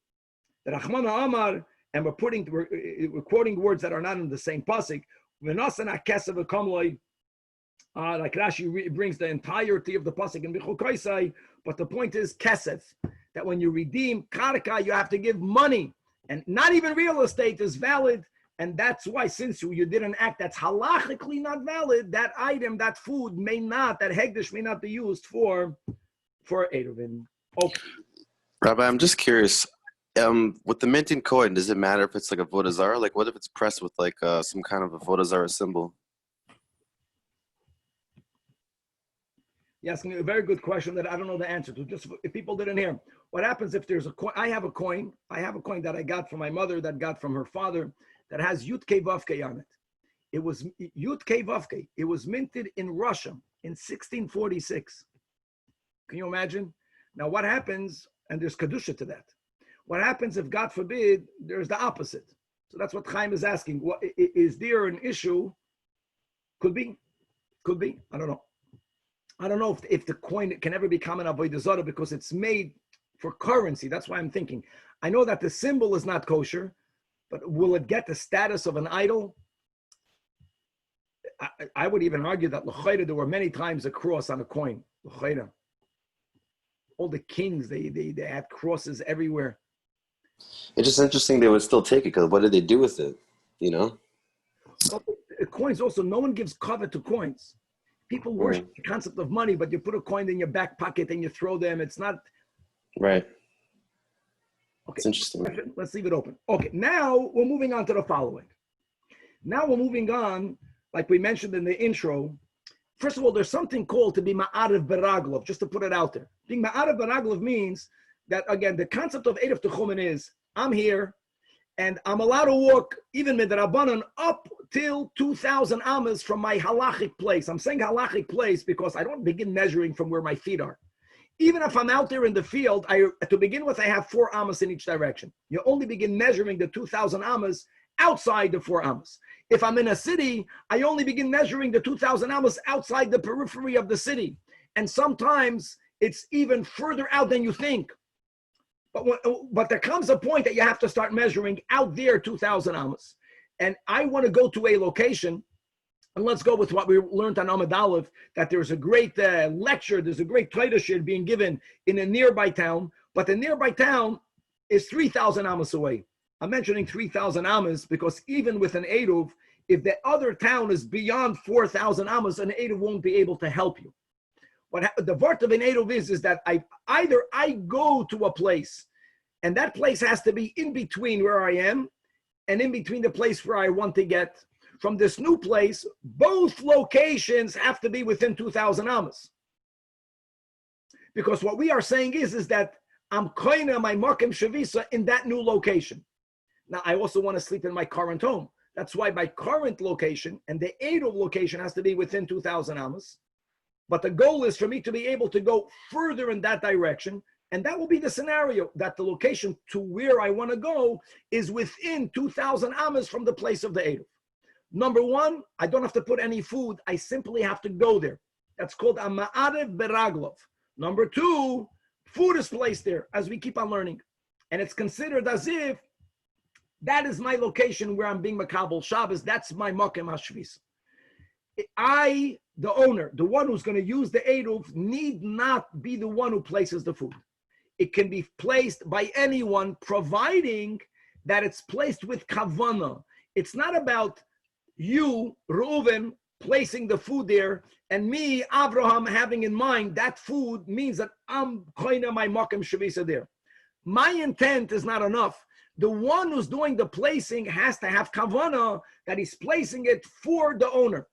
The Rachmana Amar, and we're quoting words that are not in the same pasuk. Like Rashi brings the entirety of the pasuk in Bichul Kaisai, but the point is kesef, that when you redeem karka, you have to give money, and not even real estate is valid. And that's why, since you did an act that's halachically not valid, that item, that food may not, that hegdish may not be used for ERUVIN. Okay. Rabbi, I'm just curious. With the minting coin, does it matter if it's like a Avodah Zarah? Like, what if it's pressed with like some kind of a Avodah Zarah symbol? You're asking me a very good question that I don't know the answer to. Just if people didn't hear, what happens if there's a coin? I have a coin that I got from my mother, that got from her father, that has Yud Kei Vav Kei on it. It was Yud Kei Vav Kei. It was minted in Russia in 1646. Can you imagine? Now, what happens? And there's kedusha to that. What happens if, God forbid, there's the opposite? So that's what Chaim is asking. What is there an issue? Could be. I don't know. I don't know if the coin can ever become an avodah zarah because it's made for currency. That's why I'm thinking. I know that the symbol is not kosher, but will it get the status of an idol? I would even argue that l'chayra, there were many times a cross on a coin. L'chayra. All the kings, they had crosses everywhere. It's just interesting they would still take it, because what did they do with it? You know? Coins also, no one gives cover to coins. People worship the concept of money, but you put a coin in your back pocket and you throw them. It's not... Right. Okay. It's interesting. Let's leave it open. Okay, now we're moving on to the following. Now we're moving on, like we mentioned in the intro. First of all, there's something called to be ma'arev beraglov, just to put it out there. Being ma'arev beraglov means that, again, the concept of Erev Techumen is, I'm here, and I'm allowed to walk, even midrabanan, up till 2,000 amas from my halachic place. I'm saying halachic place because I don't begin measuring from where my feet are. Even if I'm out there in the field, to begin with, I have 4 amas in each direction. You only begin measuring the 2,000 amas outside the 4 amas. If I'm in a city, I only begin measuring the 2,000 amas outside the periphery of the city. And sometimes it's even further out than you think. But there comes a point that you have to start measuring out there 2,000 amas. And I want to go to a location, and let's go with what we learned on Amud Aleph, that there's a great lecture, there's a great Torah shir being given in a nearby town, but the nearby town is 3,000 amas away. I'm mentioning 3,000 amas because even with an Eruv, if the other town is beyond 4,000 amas, an Eruv won't be able to help you. What the vart of an Eruv is that I go to a place, and that place has to be in between where I am and in between the place where I want to get. From this new place, both locations have to be within 2,000 amas. Because what we are saying is that I'm koina my makom shavisa in that new location. Now, I also want to sleep in my current home. That's why my current location and the Eruv location has to be within 2,000 amas. But the goal is for me to be able to go further in that direction. And that will be the scenario, that the location to where I want to go is within 2,000 amas from the place of the Eruv. Number one, I don't have to put any food. I simply have to go there. That's called a ma'arev beraglov. Number two, food is placed there, as we keep on learning. And it's considered as if that is my location where I'm being makabel Shabbos. That's my makom hashvis. I, the owner, the one who's going to use the Eruv, need not be the one who places the food. It can be placed by anyone, providing that it's placed with kavana. It's not about you, Reuven, placing the food there, and me, Abraham, having in mind that food means that I'm koina my makom shavisa there. My intent is not enough. The one who's doing the placing has to have kavana that he's placing it for the owner.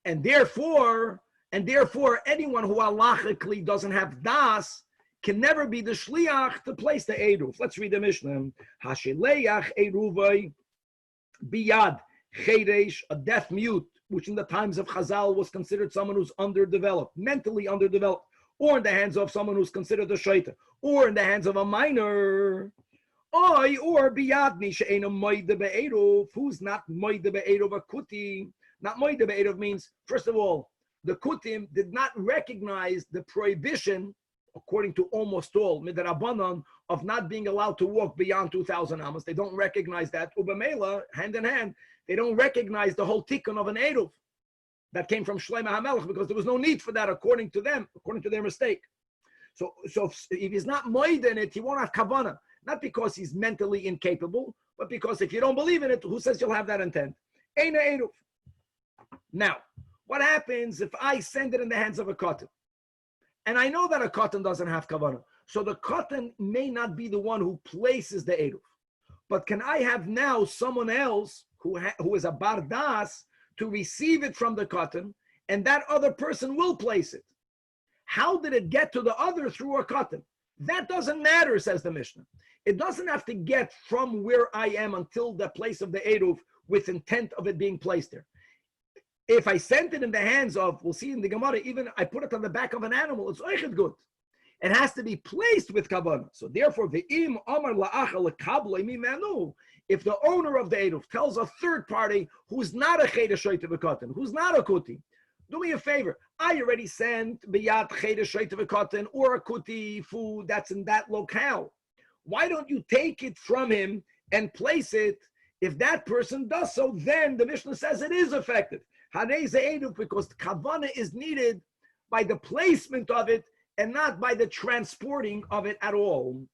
And therefore, anyone who halachically doesn't have das can never be the shliach to place the eruv. Let's read the Mishnah. Hasheleach eruvai biyad cheresh, a deaf mute, which in the times of Chazal was considered someone who's underdeveloped, mentally underdeveloped, or in the hands of someone who's considered a shaita, or in the hands of a minor. Or biyadni she'ena moide be'eruv, who's not moide be'eruv a kuti. Not moide be'eruv means, first of all, the kutim did not recognize the prohibition, according to almost all midrabanan, of not being allowed to walk beyond 2,000 amos. They don't recognize that. Ubamela, hand in hand, they don't recognize the whole tikkun of an eruv that came from Shlomo HaMelech, because there was no need for that according to them, according to their mistake. So if he's not moide in it, he won't have kavanah. Not because he's mentally incapable, but because if you don't believe in it, who says you'll have that intent? Eina eruv. Now, what happens if I send it in the hands of a cotton? And I know that a cotton doesn't have kavanah. So the cotton may not be the one who places the eruv. But can I have now someone else who is a bardas to receive it from the cotton, and that other person will place it? How did it get to the other through a cotton? That doesn't matter, says the Mishnah. It doesn't have to get from where I am until the place of the eruv with intent of it being placed there. If I sent it in the hands of, we'll see in the Gemara, even I put it on the back of an animal, it's oichet good. It has to be placed with kavanah. So therefore, ve'im amar la'achal lekablo mimenu. If the owner of the eruv tells a third party who's not a chedesh shoyte v'katan, who's not a kuti, do me a favor. I already sent biyat chedesh shoyte v'katan or a kuti food that's in that locale. Why don't you take it from him and place it? If that person does so, then the Mishnah says it is effective. Because kavanah is needed by the placement of it and not by the transporting of it at all.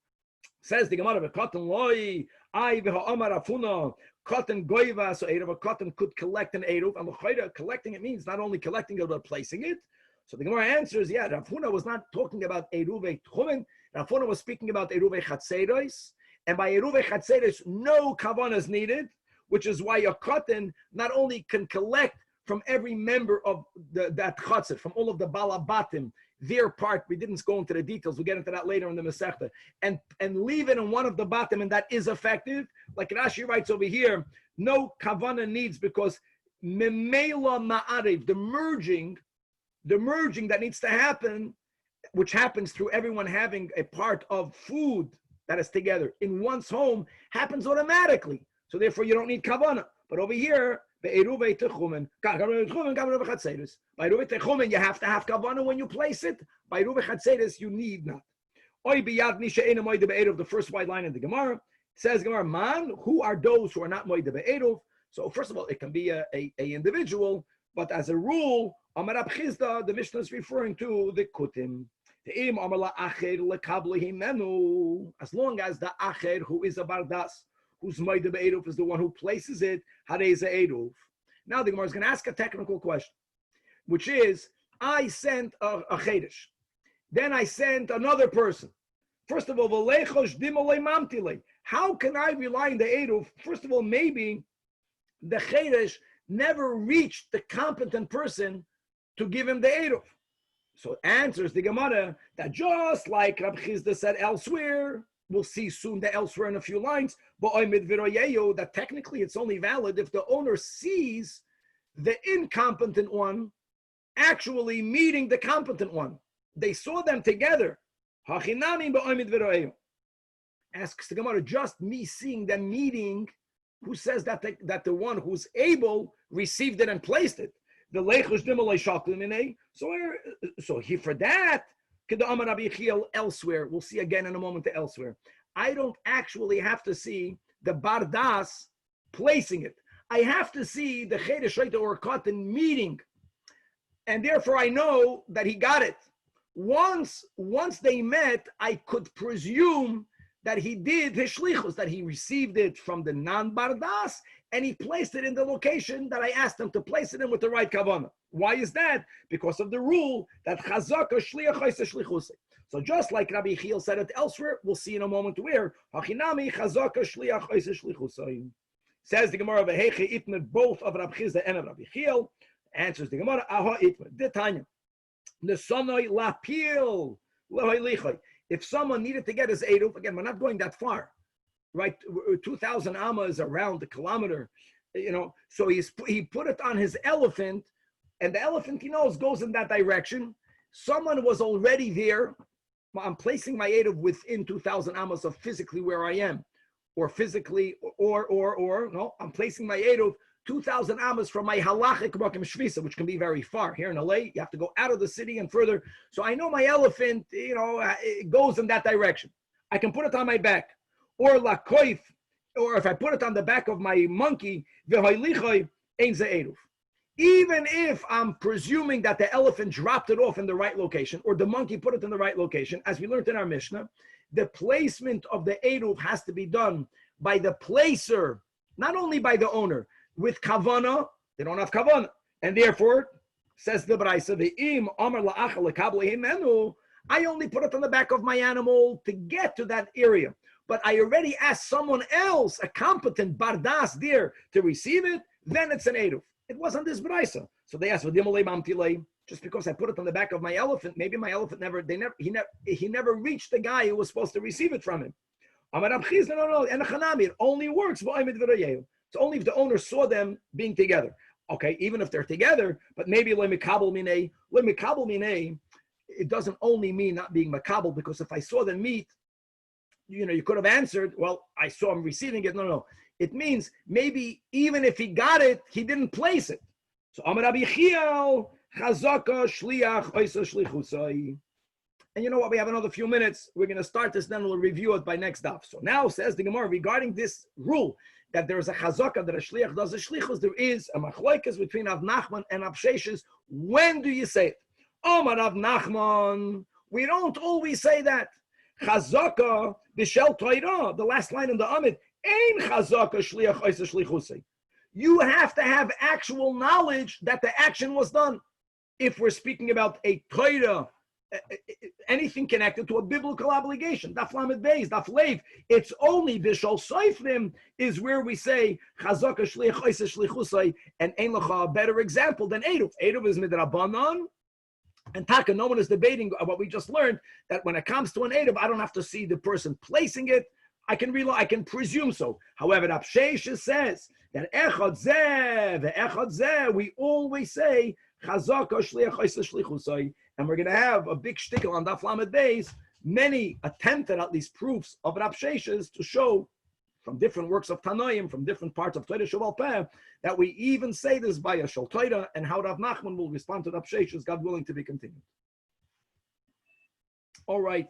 Says the Gemara, "Cotton loy, I v'ha'amar afuna, cotton goiva." So a cotton could collect an eruv, and collecting it means not only collecting it but placing it. So the Gemara answers, yeah, Rav Huna was not talking about eruvei tchumen. Rav Huna was speaking about eruvei chatzeros, and by eruvei chatzeros, no kavanah is needed, which is why a cotton not only can collect from every member of that chatzet, from all of the balabatim, their part. We didn't go into the details. We'll get into that later in the Masechta. And leave it in one of the batim, and that is effective. Like Rashi writes over here, no kavanah needs, because memela ma'ariv, the merging that needs to happen, which happens through everyone having a part of food that is together in one's home, happens automatically. So therefore, you don't need kavanah. But over here, by eruvei techumen, you have to have kavanah when you place it. By eruvei chatzeros, you need not. The first white line in the Gemara says, Gemara, man, who are those who are not moide be'eruv? So first of all, it can be a individual, but as a rule, Amar Rab Chizda, the Mishnah is referring to the kutim. As long as the acher, who is a bardas, whose moide be'eruv is the one who places it, harei eruv. Now the Gemara is going to ask a technical question, which is, I sent a chedesh, then I sent another person. First of all, how can I rely on the eruv? First of all, maybe the chedesh never reached the competent person to give him the eruv. So answers the Gemara that just like Rab Chizda said elsewhere, we'll see soon the elsewhere in a few lines, that technically it's only valid if the owner sees the incompetent one actually meeting the competent one. They saw them together. Asks the Gemara, just me seeing them meeting, who says that the one who's able received it and placed it? The so he for that, elsewhere, we'll see again in a moment the elsewhere. I don't actually have to see the bardas placing it. I have to see the chedesh or cotton meeting, and therefore I know that he got it. Once they met, I could presume that he did his shlichus, that he received it from the non-bardas, and he placed it in the location that I asked him to place it in with the right kavanah. Why is that? Because of the rule that chazaka shliach chayse shlichusay. So just like Rabbi Chiel said it elsewhere, we'll see in a moment where hachinami chazaka shliach chayse shlichusay. Says the Gemara, v'heche itmer, both of Rabbi Chizda and of Rabbi Chiel. Answers the Gemara, aha itmer, detanya, nesonoi lapil lohoilichoi. If someone needed to get his eruv, again, we're not going that far, right? 2,000 amma is around a kilometer, so he put it on his elephant, and the elephant, he knows, goes in that direction. Someone was already there. I'm placing my eruv within 2,000 ammas of physically where I am, or physically, no, I'm placing my eruv 2,000 ammas from my halachic makom shvisa, which can be very far. Here in LA, you have to go out of the city and further. So I know my elephant, it goes in that direction. I can put it on my back, or lakoif, or if I put it on the back of my monkey, v'hoilichoi ein ze eruv. Even if I'm presuming that the elephant dropped it off in the right location, or the monkey put it in the right location, as we learned in our Mishnah, the placement of the eruv has to be done by the placer, not only by the owner. With kavana, they don't have kavana, and therefore, says the Braisa, ve'im amar la'achal lekabli himenu, I only put it on the back of my animal to get to that area. But I already asked someone else, a competent bardas there, to receive it, then it's an eruv. It wasn't this Braisa. So they asked, just because I put it on the back of my elephant, maybe my elephant he never reached the guy who was supposed to receive it from him. No, it only works. It's only if the owner saw them being together. Okay, even if they're together, but maybe lemikabel minei, it doesn't only mean not being makabel, because if I saw them meet, you could have answered, well, I saw him receiving it. No. It means maybe even if he got it, he didn't place it. So Amar Rabbi Chiel, chazaka shliach oisa shlichusai. And you know what? We have another few minutes. We're going to start this, then we'll review it by next daf. So now says the Gemara regarding this rule that there is a chazaka that a shliach does a shlichus. There is a machlokes between Rav Nachman and Rav Sheshes. When do you say it? Omar Rav Nachman. We don't always say that. Chazaka b'shel Torah. The last line in the Amid. Ein chazaka shliach oisa shlichusei. You have to have actual knowledge that the action was done. If we're speaking about a Torah, anything connected to a biblical obligation, daf lamed beis, daf leiv, it's only bishol soifrim is where we say chazaka shliach oisa shlichusei, and ein lecha a better example than eruv. Eruv is midrabanan, and taka, no one is debating what we just learned, that when it comes to an eruv, I don't have to see the person placing it. I can presume so. However, Rav Sheshes says that echad zeh, we always say chazaka shliach oisa shlichusei. And we're going to have a big shtickle on Daf Lamed Beis, many attempted at least proofs of Rav Sheshes to show from different works of Tanoim, from different parts of Torah Shabbal Peh, that we even say this by a Shal Torah, and how Rav Nachman will respond to Rav Sheshes, God willing, to be continued. All right,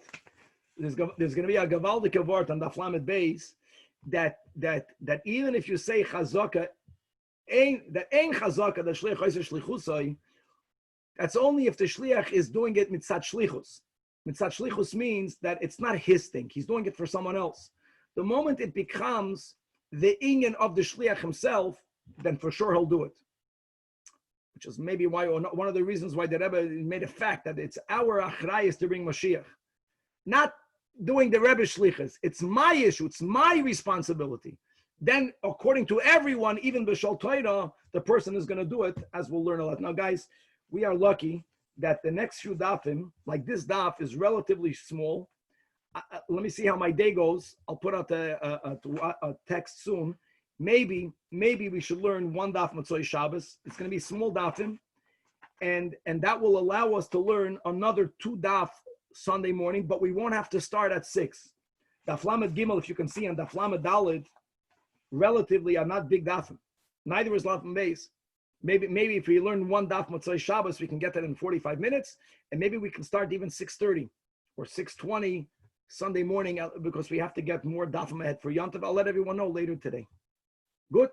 there's going to be a Gavaldike word on Daf Lamed Beis that even if you say Chazaka, ein Chazaka, the Shliach Oiseh Shlichusai, that's only if the shliach is doing it mitzat shlichus. Mitzat shlichus means that it's not his thing. He's doing it for someone else. The moment it becomes the inyan of the shliach himself, then for sure he'll do it. Which is maybe why, or one of the reasons why the Rebbe made a fact that it's our achrayus to bring Mashiach. Not doing the Rebbe shlichus. It's my issue. It's my responsibility. Then, according to everyone, even b'shal Torah, the person is going to do it, as we'll learn a lot. Now, guys, we are lucky that the next few dafim, like this daf, is relatively small. Let me see how my day goes. I'll put out a text soon. Maybe we should learn one daf Motzei Shabbos. It's going to be small dafim, and that will allow us to learn another 2 daf Sunday morning. But we won't have to start at 6. Daf Lamed Gimel, if you can see, and Daf Lamed Daled, relatively are not big dafim. Neither is Lamed Beis. Maybe if we learn one daf Motzei Shabbos, we can get that in 45 minutes, and maybe we can start even 6:30 or 6:20 Sunday morning, because we have to get more dafim ahead for Yom Tov. I'll let everyone know later today. Good.